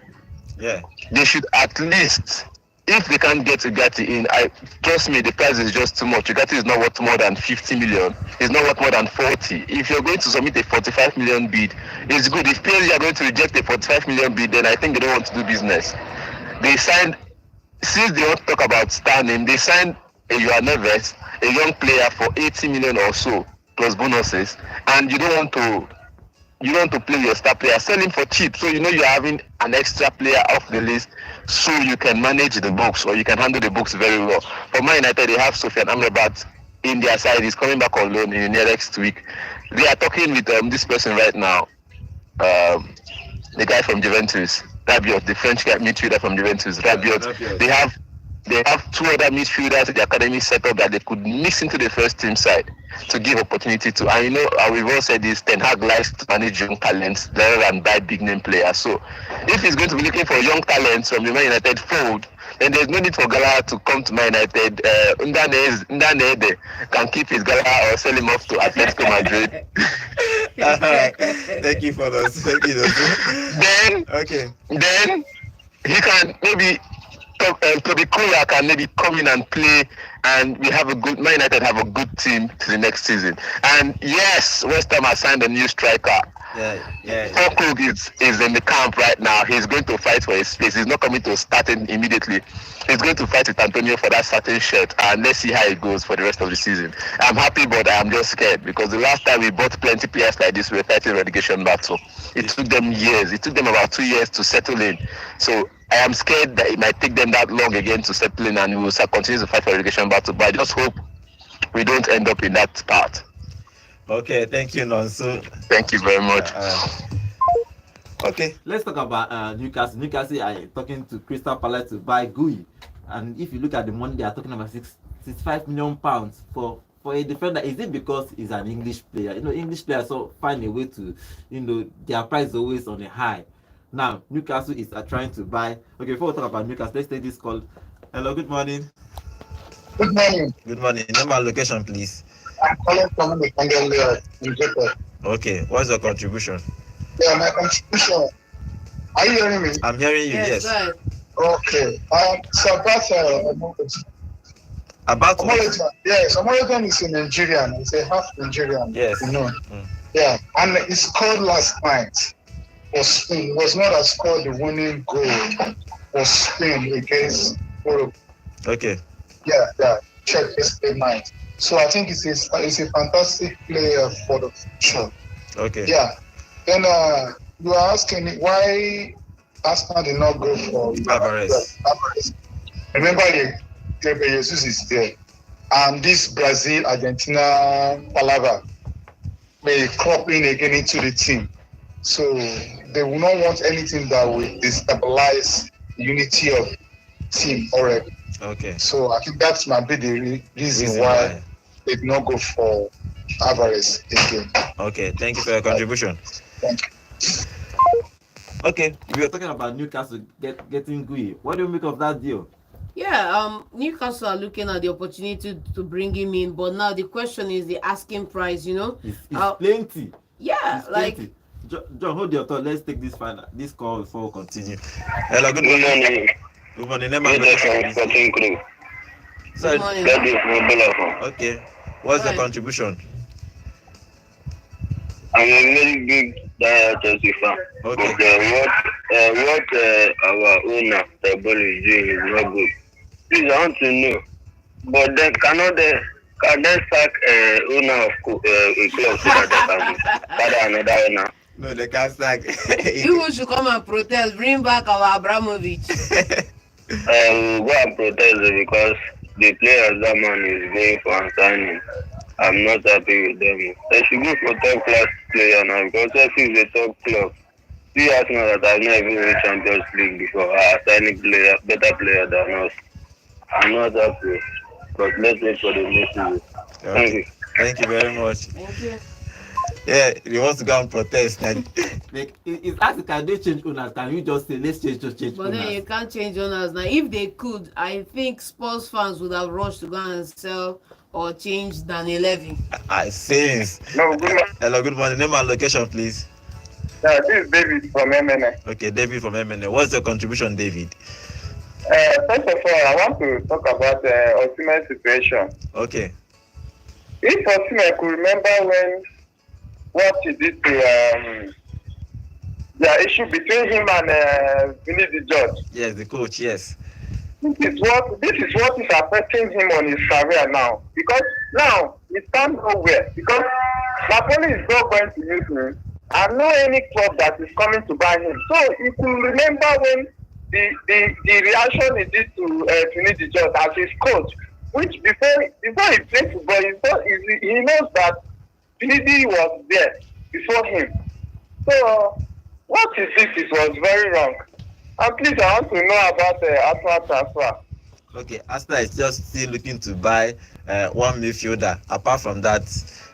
Yeah. They should at least if they can't get Ugarte in, I trust me, the price is just too much. Ugarte is not worth more than 50 million. It's not worth more than 40. If you're going to submit a 45 million bid, it's good. If PSG are going to reject a 45 million bid, then I think they don't want to do business. They signed, since they want to talk about standing, they signed a Joao Neves, a young player, for 80 million or so plus bonuses, and you don't want to play your star player, sell him for cheap. So you're having an extra player off the list, so you can manage the books, or you can handle the books very well. For Man United, they have Sofian Amrabat in their side. He's coming back on loan in the next week. They are talking with this person right now, the guy from Juventus, Rabiot, the French guy, midfielder from Juventus, Rabiot. They have two other midfielders in the academy set up that they could mix into the first team side to give opportunity to. And we've all said this, Ten Hag likes to manage young talents rather than buy big name players. So if he's going to be looking for young talents from the Man United fold, then there's no need for Gala to come to Man United. Ndane can keep his Gala or sell him off to Atletico Madrid. Thank you for those. Then he can maybe Toby Koya can maybe come in and play, and we have Man United have a good team to the next season. And yes, West Ham has signed a new striker. Fulkrug is in the camp right now. He's going to fight for his space. He's not coming to start immediately. He's going to fight with Antonio for that certain shirt, and let's see how it goes for the rest of the season. I'm happy, but I'm just scared because the last time we bought plenty players like this, we were fighting relegation battle. It took them years. It took them about 2 years to settle in. So I am scared that it might take them that long again to settle in, and we will continue to fight for relegation battle. But I just hope we don't end up in that part. Okay, thank you, Nonso. Thank you very much. Okay, let's talk about Newcastle. Newcastle are talking to Crystal Palace to buy Gui, and if you look at the money, they are talking about £65 million for a defender. Is it because he's an English player? English players so find a way to, their price is always on a high. Now Newcastle is trying to buy. Okay, before we talk about Newcastle, let's take this call. Hello, good morning. Good morning. Good morning. Number location, please. I'm calling from the Congo. Okay, what's your contribution? Yeah, my contribution. Are you hearing me? I'm hearing you. Yes. Right. Okay. So About Omolotan. Yes, Omolotan is a Nigerian. He's a half Nigerian. Yes. Yeah, and he scored last night for Spain. He was not that scored the winning goal for Spain against Morocco. Okay. Yeah. Check yesterday night. So I think it's a fantastic player for the future. Okay. Yeah. Then you are asking why Arsenal did not go for Alvarez. Remember, Jesus is there, and this Brazil-Argentina palaver may crop in again into the team. So they will not want anything that will destabilize the unity of the team already. Okay. So I think that might be the reason why they did not go for Alvarez again. Okay, thank you for your contribution. Thank you. Okay, we are talking about Newcastle getting Gui. What do you make of that deal? Yeah, Newcastle are looking at the opportunity to bring him in, but now the question is the asking price. It's plenty. Yeah, it's like plenty. John, hold your thought. Let's take this call before we continue. Hello, good morning. Good morning. Good morning. Okay, what's your contribution? I'm a very big Chelsea fan. Okay. But what our owner, the ball is doing is not good. Please, I want to know. But then can they sack owner of a club so that they can gather another owner? No, they can't sack. You should come and protest, bring back our Abramovich. Go and protest because the players that man is going for and signing, I'm not happy with them. They should go for top class player now because Chelsea is a top club. See Arsenal that have not even won Champions League before are signing better player than us. I'm not happy, but let's wait for the next season. Thank you. Thank you very much. Thank you. Yeah, he wants to go and protest. Like, it's asking, can they change owners? Can you just say, let's change owners? But then you can't change owners now. If they could, I think Spurs fans would have rushed to go and sell or change Daniel Levy. Since. No, good morning. Hello, good morning. Name and location, please. Yeah, this is David from MNA. Okay, David from MNA. What's your contribution, David? First of all, I want to talk about Osimhen's situation. Okay. If Osimhen could remember when what he did to the issue between him and Vinny the Judge, Yes, the coach. Yes. this is what is affecting him on his career now. Because now he stands nowhere. Because Napoli is not going to use him. I know any club that is coming to buy him. So he could remember when the reaction he did to Vinny the Judge as his coach, which before he played football, he knows that Vinny was there before him. So what he did it was very wrong. And please, I want to know about Arsenal transfer. Okay, Arsenal is just still looking to buy one midfielder. Apart from that,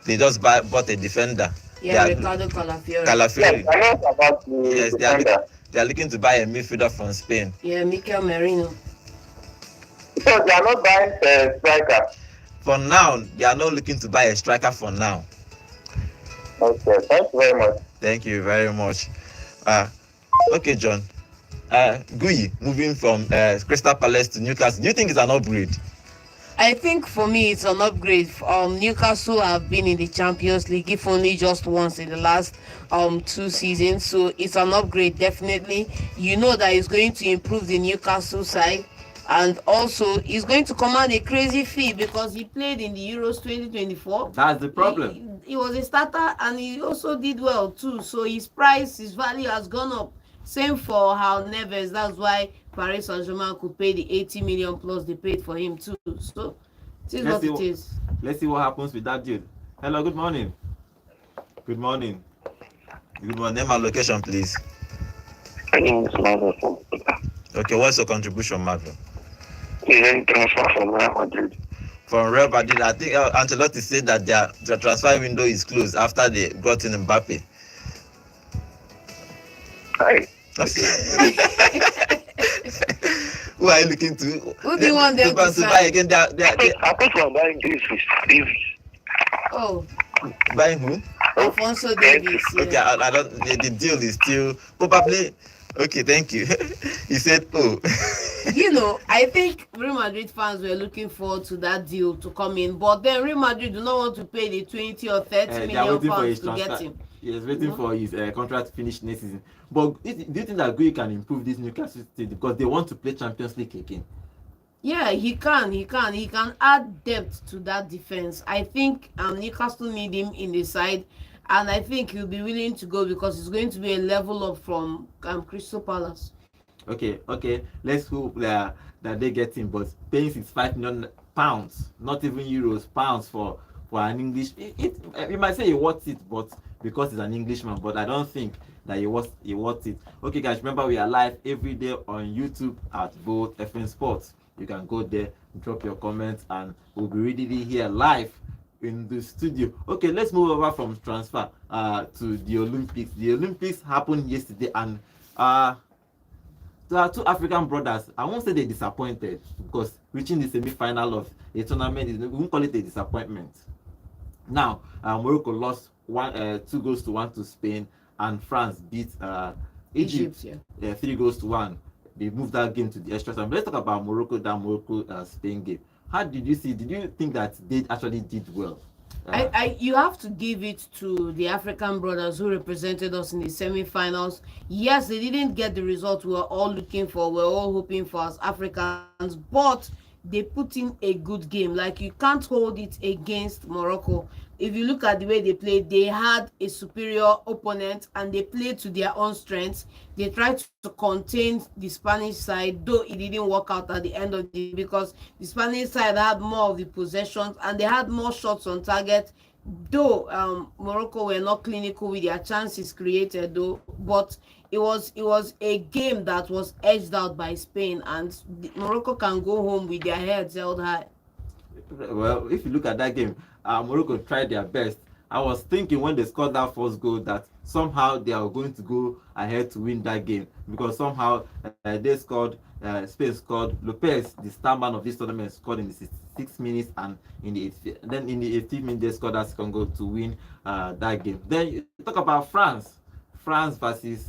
they just bought a defender. Yeah, They are- Ricardo Calafiori. Calafiori. Yes, I know about the Yes, defender. they are looking to buy a midfielder from Spain. Yeah, Mikel Merino. So they are not buying striker. For now, they are not looking to buy a striker for now. Okay, thank you very much. Thank you very much. Okay, John. Gui, moving from Crystal Palace to Newcastle. Do you think it's an upgrade? I think for me it's an upgrade. Newcastle have been in the Champions League, if only just once in the last 2 seasons. So it's an upgrade, definitely. You know that it's going to improve the Newcastle side, and also he's going to command a crazy fee because he played in the Euros 2024. That's the problem. He was a starter and he also did well too. So his value has gone up. Same for Hal Neves. That's why Paris Saint-Germain could pay the 80 million plus they paid for him too. So it is what it is. Let's see what happens with that dude. Hello, good morning. Good morning. Good morning. Name and location, please. My name is Marvel from Okay, what's your contribution, Marvin? transfer from Real Madrid. From Real Madrid, I think Ancelotti said that their transfer window is closed after they brought in Mbappe. Hi. Who are you looking to? Who do you want them to buy sign? again? They I thought you were buying Davis. Oh, buying who? Alfonso Davies. Okay, Yeah. I don't. The deal is still probably. Okay, thank you. He said, "Oh." You know, I think Real Madrid fans were looking forward to that deal to come in, but then Real Madrid do not want to pay the 20 or 30 They are million waiting for pounds his to get transfer. him. He is waiting for his contract to finish next season. But do you think that Gui can improve this Newcastle City because they want to play Champions League again? Yeah, he can add depth to that defense. I think Newcastle need him in the side, and I think he'll be willing to go because it's going to be a level up from Crystal Palace. Okay. Let's hope that they get him. But paying £65 million, not even euros, pounds for an English. You might say he worth it, but because he's an Englishman. But I don't think that he worth it. Okay, guys, remember we are live every day on YouTube at Vote FM Sports. You can go there, drop your comments, and we'll be reading it here live in the studio. Okay, let's move over from transfer to the Olympics. The Olympics happened yesterday, and there are two African brothers. I won't say they disappointed because reaching the semi-final of a tournament we won't call it a disappointment. Now, Morocco lost 2-1 to Spain, and France beat Egypt 3-1. They moved that game to the extra time. Let's talk about Morocco Spain game. How did you see? Did you think that they actually did well? You have to give it to the African brothers who represented us in the semi-finals. Yes, they didn't get the result we were all looking for, we were all hoping for as Africans, but they put in a good game. Like, you can't hold it against Morocco. If you look at the way they played, they had a superior opponent and they played to their own strengths. They tried to contain the Spanish side, though it didn't work out at the end of the day because the Spanish side had more of the possessions and they had more shots on target. Though Morocco were not clinical with their chances created, though, but it was a game that was edged out by Spain, and Morocco can go home with their heads held high. Well, if you look at that game, Morocco tried their best. I was thinking when they scored that first goal that somehow they are going to go ahead to win that game because somehow they scored. Spain scored. Lopez, the star man of this tournament, scored in the 6 minutes, and in the 18th minute they scored that second goal to win that game. Then you talk about France versus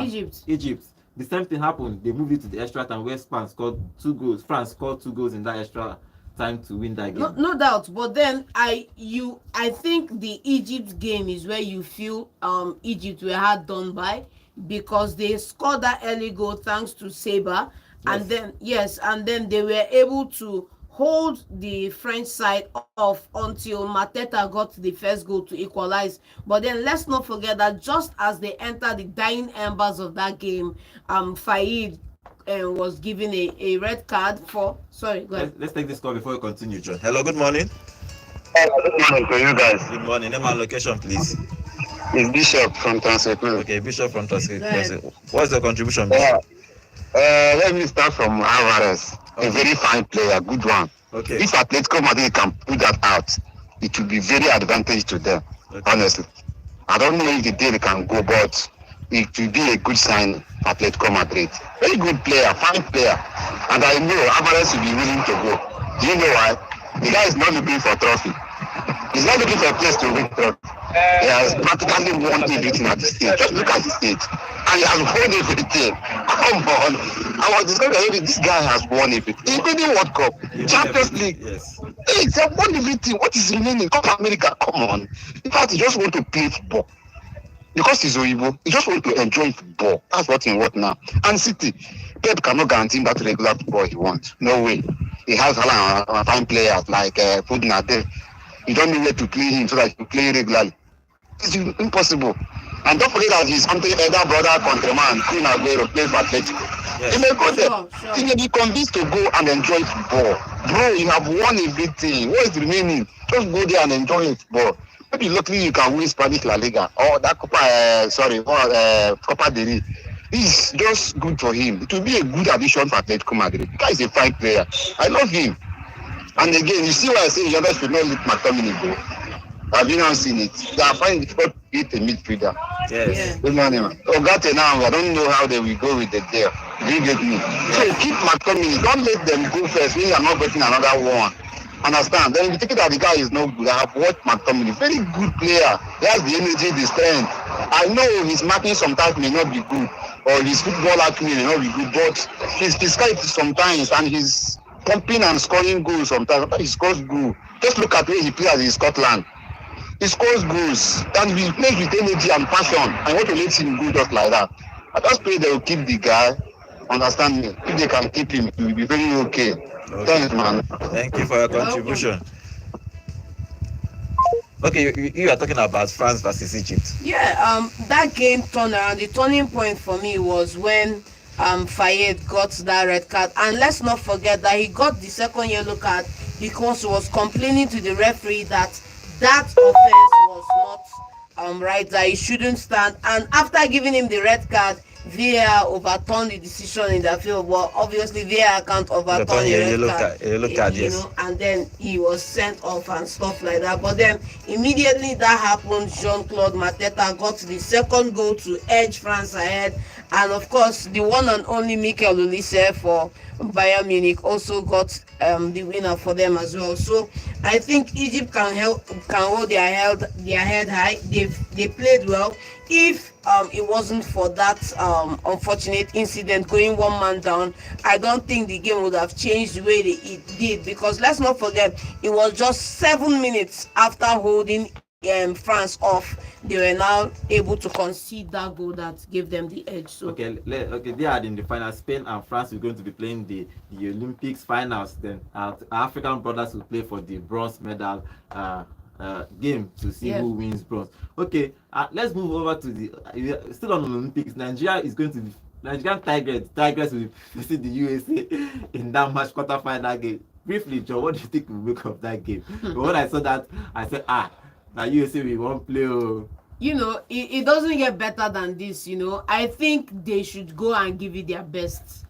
Egypt. Egypt. the same thing happened. They moved it to the extra time where Spain scored 2 goals. France scored 2 goals in that extra time to win that game. No doubt, but then I think the Egypt game is where you feel Egypt were hard done by, because they scored that early goal thanks to Saber, and then they were able to hold the French side off until Mateta got the first goal to equalize. But then let's not forget that just as they entered the dying embers of that game, Faid was given a red card for. Sorry, go ahead. Let's take this call before we continue, John. Hello, good morning. Good morning to you guys. Good morning. Name and location, please. It's Bishop from Transfer. Okay, Bishop from Transfer. Right. What's the contribution? Let me start from Alvarez. A very fine player, good one. Okay. If Atletico Madrid can put that out, it will be very advantage to them, honestly. I don't know if the deal can go, but it will be a good sign for Atletico Madrid. Very good player, fine player. And I know Alvarez will be willing to go. Do you know why? The guy is not looking for trophy. He's not looking for a place to win trophy. He has practically won everything at this stage. Just look at his stage. And he has won everything. Come on. I was discovering this guy has won everything. Including World Cup, Champions League. Yes. Hey, he has won everything. What is remaining? Copa America, come on. In fact, he just want to play football. Because he's Oyibo, he just want to enjoy football. That's what he wants now. And City, Pep cannot guarantee him that regular football he wants. No way. He has fine players like Foden there. You don't know where to play him so that he can play regularly. It's impossible. And don't forget that he's something elder brother countryman, Kun Aguero, plays for Atletico. Yes. He may go there. Sure. He may be convinced to go and enjoy football. Bro, you have won everything. What is remaining? Just go there and enjoy football. Maybe luckily you can win Spanish La Liga or that Copa del Rey. It's just good for him. It will be a good addition for Atletico Madrid. The guy is a fine player. I love him. And again, you see why I say Jonas should not leave McTominay go. Have you not seen it? They are finding it difficult to beat a midfielder. Yes. Yeah. Good morning, man. Ogate now, I don't know how they will go with the deal. Do you get me? So keep McTominay. Don't let them go first when you are not getting another one. Understand? Then if you take it that the guy is no good, I have watched McTominay. Very good player. He has the energy, the strength. I know his marking sometimes may not be good, or his football acumen may not be good, but his physicality sometimes and his pumping and scoring goals sometimes. He scores goals. Just look at the way he plays in Scotland. He scores goals and he plays with energy and passion. I want to let him go just like that. I just pray they will keep the guy. Understand me? If they can keep him, he will be very okay. Thanks, man. Thank you for your contribution. Okay, you are talking about France versus Egypt. Yeah, that game turned around. The turning point for me was when Fayed got that red card, and let's not forget that he got the second yellow card because he was complaining to the referee that offense was not right, that he shouldn't stand. And after giving him the red card, VAR overturned the decision in the field. Well, obviously VAR can't overturn a yellow card, yes. know, and then he was sent off and stuff like that. But then immediately that happened, Jean-Claude Mateta got the second goal to edge France ahead, and of course the one and only Mikel Olise for Bayern Munich also got the winner for them as well. So I think Egypt can hold their head high. They played well. If it wasn't for that unfortunate incident going one man down, I don't think the game would have changed the way it did, because let's not forget it was just 7 minutes after holding France off, they were now able to concede that goal that gave them the edge. So okay, they are in the final. Spain and France are going to be playing the Olympics finals. Then our African brothers will play for the bronze medal game to see who wins bronze. Okay, let's move over to the still on the Olympics. Nigeria is going to be Nigerian Tigers will visit the USA in that match quarterfinal game. Briefly, Joe, what do you think we make of that game? When I saw that, I said, now USA we won't play. You know, it doesn't get better than this. You know, I think they should go and give it their best.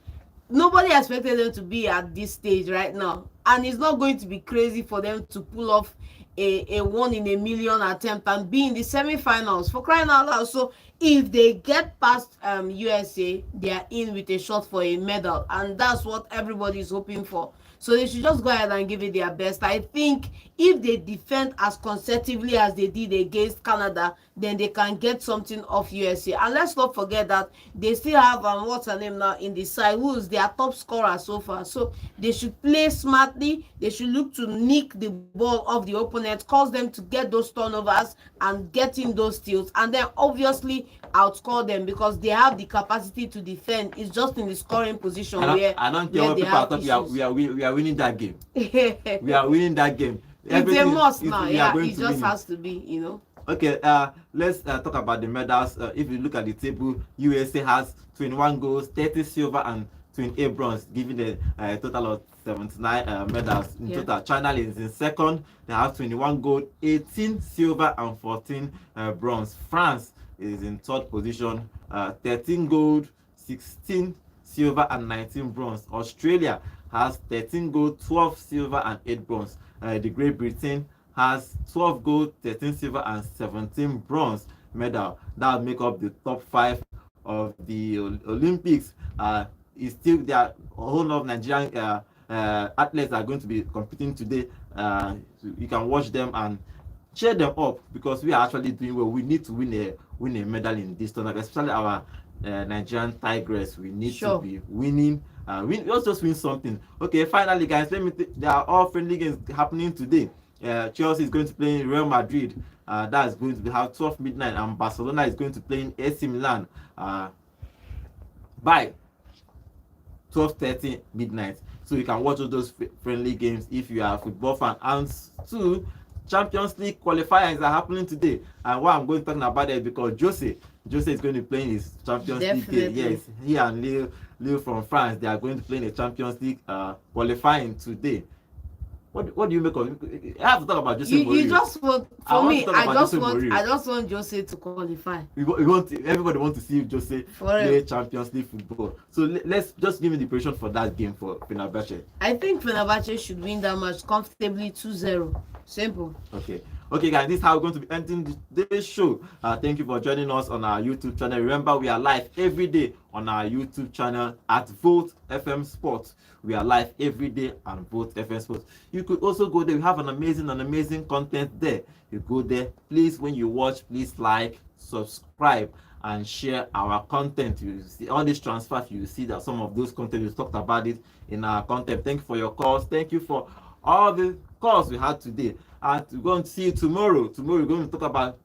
Nobody expected them to be at this stage right now, and it's not going to be crazy for them to pull off a 1 in a million attempt and be in the semi-finals, for crying out loud. So if they get past USA, they are in with a shot for a medal, and that's what everybody is hoping for. So they should just go ahead and give it their best. I think if they defend as consecutively as they did against Canada, then they can get something off USA. And let's not forget that they still have what's her name now in the side, who is their top scorer so far. So they should play smartly. They should look to nick the ball off the opponent, cause them to get those turnovers and getting those steals, and then obviously outscore them, because they have the capacity to defend. It's just in the scoring position where I don't care what people are talking. We are winning that game. We are winning that game. It's a must now. Yeah, it just has to be, you know. Okay, let's talk about the medals. If you look at the table, USA has 21 gold, 30 silver, and 28 bronze, giving a total of 79 medals in total. China is in second. They have 21 gold, 18 silver, and 14 bronze. France is in third position, 13 gold, 16 silver, and 19 bronze. Australia has 13 gold, 12 silver, and 8 bronze. The Great Britain has 12 gold, 13 silver, and 17 bronze medal. That will make up the top 5 of the Olympics. It's still there. A whole lot of Nigerian athletes are going to be competing today. So you can watch them and cheer them up, because we are actually doing well. We need to win a medal in this tournament, especially our Nigerian Tigress. We need to be winning. Let's just win something. Okay, finally, guys, there are all friendly games happening today. Chelsea is going to play in Real Madrid. That is going to be 12 midnight, and Barcelona is going to play in AC Milan by 12:30 midnight. So you can watch all those friendly games if you are a football fan. And 2 Champions League qualifiers are happening today. And why I'm going to talk about it, because Jose is going to play in his Champions League game. Yes, he and Lille from France, they are going to play in the Champions League qualifying today. What do you make of it? I have to talk about Jose Mourinho. You just want, I just want Jose to qualify. Everybody wants to see Jose play Champions League football. So let's just give me the prediction for that game for Fenerbahce. I think Fenerbahce should win that match comfortably 2-0. Simple. Okay, guys, this is how we're going to be ending today's show. Thank you for joining us on our YouTube channel. Remember, we are live every day on our YouTube channel at Volt FM Sports. We are live every day on Volt FM Sports. You could also go there. We have an amazing content there. You go there. Please, when you watch, please like, subscribe, and share our content. You see all these transfers. You see that some of those content, we talked about it in our content. Thank you for your calls. Thank you for all the calls we had today. And we're going to see you tomorrow. Tomorrow we're going to talk about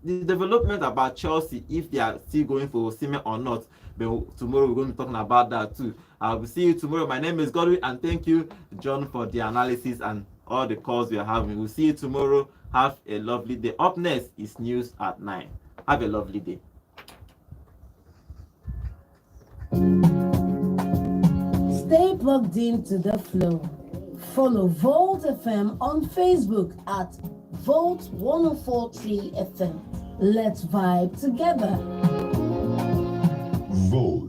the development about Chelsea, if they are still going for Osimhen or not. But tomorrow we're going to be talking about that too. I will see you tomorrow. My name is Godwin, and thank you, John, for the analysis and all the calls we are having. We'll see you tomorrow. Have a lovely day. Up next is news at 9. Have a lovely day. Stay plugged into the flow. Follow Volt FM on Facebook at Volt 104.3 FM. Let's vibe together. Volt.